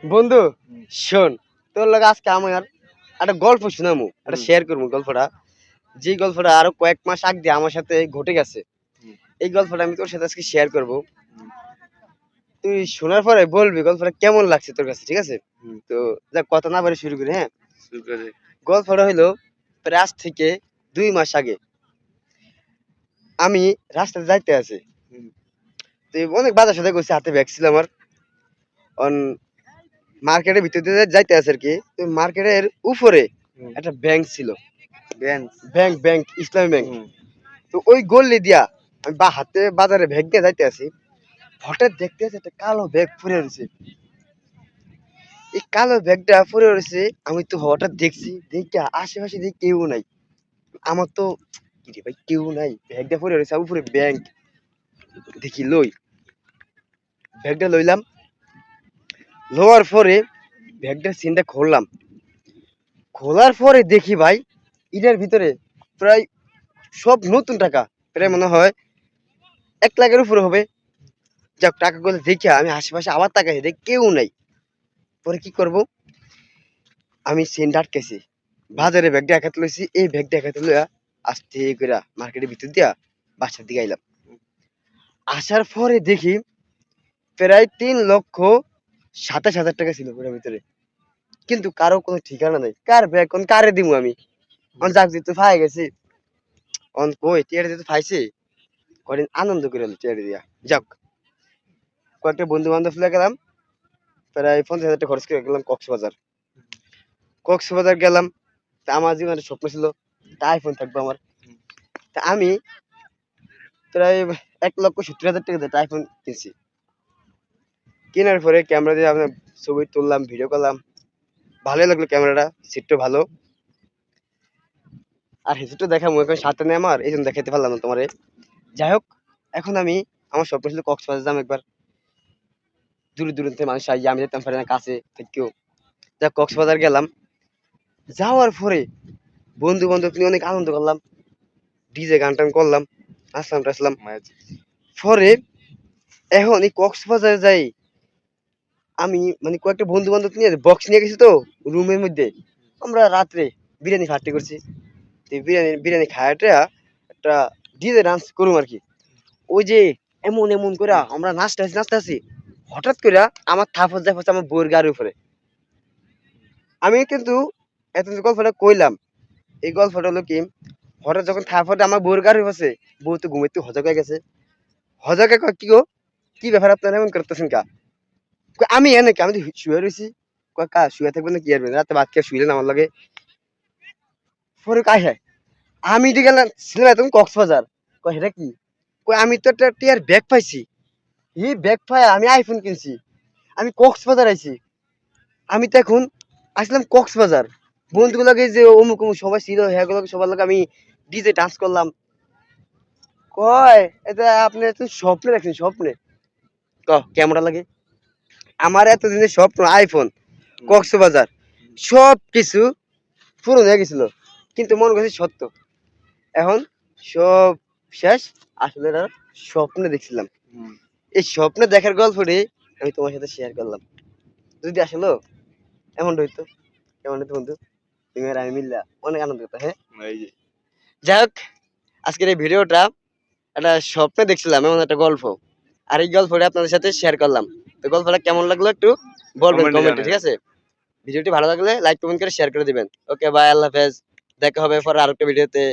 বন্ধু শোন, তোর লগে আজকে আমার একটা গল্প শুনামু, একটা শেয়ার করবো গল্পটা। যে গল্পটা আরো কয়েক মাস আগে আমার সাথে ঘটে গেছে। এই গল্পটা আমি তোর সাথে আজকে শেয়ার করব। তুই শোনার পরে বলবি গল্পটা কেমন লাগছে তোর কাছে, ঠিক আছে? তো যাক, কথা না বলে শুরু করি। হ্যাঁ, গল্পটা হইলো প্রায় আজ থেকে 2 মাস আগে আমি রাস্তাতে যাইতে আছি। তো অনেক বাজার সাথে করছি, হাতে ব্যাগ ছিল আমার। অন মার্কেটের ভিতর দিয়ে যাইতে আছে আর কি। তো মার্কেটের উপরে একটা ব্যাংক ছিল, ব্যাংক ব্যাংক ইসলামী ব্যাংক। তো ওই গল্লি দিয়া আমি বা হাতে বাজারে ব্যাগ দিয়ে যাইতে আছি। হঠাৎ দেখতে আছে একটা কালো ব্যাগ পরে রয়েছে। এই কালো ব্যাগটা পরে রয়েছে, আমি তো হঠাৎ দেখছি, দেখি আশেপাশে দেখি কেউ নাই। আমার তো কি রে ভাই, কেউ নাই, ব্যাগটা পরে রয়েছে উপরে ব্যাংক। দেখি লই, ব্যাগটা লইলাম। লওয়ার পরে ব্যাগটার সিনটা খুললাম। খোলার পরে দেখি ভাই, এটার ভিতরে প্রায় সব নতুন টাকা, প্রায় মনে হয় 1 লাখের উপরে হবে। যাক, টাকাগুলো দেখে আমি আশেপাশে আবার তাকাইছি, দেখি কেউ নাই। পরে কি করব, আমি চেনটা আটকেছি, বাজারে ব্যাগটা একাতে লইছি। এই ব্যাগটা একাতে লইয়া আস্তে করে মার্কেটের ভিতর দিয়া বাসার দিকে আইলাম। আসার পরে দেখি প্রায় 3,27,000 টাকা ছিল পুরো ভিতরে। কিন্তু কারো কোনো ঠিকানা নাই, কার ব্যাগ কোন কারে দিমু আমি। যাক, যেহেতু ফাই গেছি, কই টিয়ারে যেহেতু ফাইছি, কদিন আনন্দ করে টিয়ারে দিয়া। যাক, কয়েকটা বন্ধু বান্ধব ফেলে গেলাম, প্রায় 50,000 টাকা খরচ করে গেলাম কক্সবাজার। কক্সবাজার গেলাম। তা আমার জীবনে স্বপ্ন ছিল একটা আইফোন থাকবো আমার। তা আমি প্রায় 1,70,000 টাকা দিয়ে একটা আইফোন কিনছি। কেনার পরে ক্যামেরা দিয়ে আপনার ছবি তুললাম, ভিডিও করলাম। ভালোই লাগলো ক্যামেরাটা, সিটটা ভালো। আর হেসিটটা দেখাবো এখন সাথে নেই আমার, এই জন্য দেখাতে পারলাম না তোমারে। যাই হোক, এখন আমি, আমার স্বপ্ন ছিল কক্সবাজার যাম একবার। দূরে দূরান্তে মানুষ আই, আমি যেতাম পারি না কাছে থেকেও। যাক, কক্সবাজার গেলাম। যাওয়ার পরে বন্ধু বান্ধব নিয়ে অনেক আনন্দ করলাম, ডিজে গান টান করলাম, আসলাম টাসলাম। পরে এখন এই কক্সবাজার যাই আমি, মানে কয়েকটা বন্ধু বান্ধব নিয়ে বক্স নিয়ে গেছি তো রুমের মধ্যে। আমরা রাত্রে বিরিয়ানি পার্টি করছি। তো বিরিয়ানি বিরিয়ানি খাওয়াটা একটা ডিজে ডান্স করুম আর কি। ওই যে এমন এমন করে আমরা নাচতে আছি নাচতে আছি, হঠাৎ করে আমার থাপড় যায় হচ্ছে আমার বউয়ের গাড়ির উপরে। আমি কিন্তু এত যে গল্পটা কইলাম, এই গল্পটা হলো কি, হঠাৎ যখন থাপড় আমার বউয়ের গাড়ির উপরে, বউ তো ঘুমাইতে হজক হয়ে গেছে। হজকে কয়, কি গো, কি ব্যাপার আপনারা এমন করতেছেন কা? কয়, আমি এনে কি, আমি তো শুয়ে রয়েছি। কয়, কা শুয়ে থাকবেন না কি আর, রাতে ভাত খেয়ে শুইলেন আমার লাগে। পরে কায় হ্যাঁ, আমি তো গেলাম ছিলাম তুমি কক্সবাজার। কয় এটা কি? কয়, আমি তো একটা টিয়ার ব্যাগ পাইছি। এই ব্যাগ পাই আমি আইফোন কিনছি, আমি কক্সবাজার আইছি। আমি তো এখন আসলাম কক্সবাজার, বন্ধুগুলোকে যে অমুক অমুক সবাই ছিল, হ্যাঁ গুলোকে সবার লোক আমি ডিজে ডান্স করলাম। কয়, এটা আপনি তো স্বপ্নে দেখছেন, স্বপ্নে। কেমন লাগে আমার এতদিনের স্বপ্ন আইফোন, কক্সবাজার, সব কিছু পূরণ হয়ে গেছিল, কিন্তু মনে করছি সত্য। এখন সব শেষ, আসলে এটা স্বপ্নে দেখছিলাম। এই স্বপ্নে দেখার গল্পটি আমি তোমার সাথে শেয়ার করলাম। যদি আসলে এমন হইতো, কেমন হইতো বন্ধু, তুমি আর আমি মিললা অনেক আনন্দ করতাম। হ্যাঁ, যাই হোক, আজকের এই ভিডিওটা একটা স্বপ্নে দেখছিলাম এমন একটা গল্প, আর এই গল্পটা আপনাদের সাথে শেয়ার করলাম। তো গল্পটা কেমন লাগলো একটু বলবেন কমেন্টে, ঠিক আছে? ভিডিওটি ভালো লাগলে লাইক কমেন্ট করে শেয়ার করে দিবেন। ওকে, বাই, আল্লাহ হাফেজ। দেখা হবে পরে আরেকটা ভিডিওতে।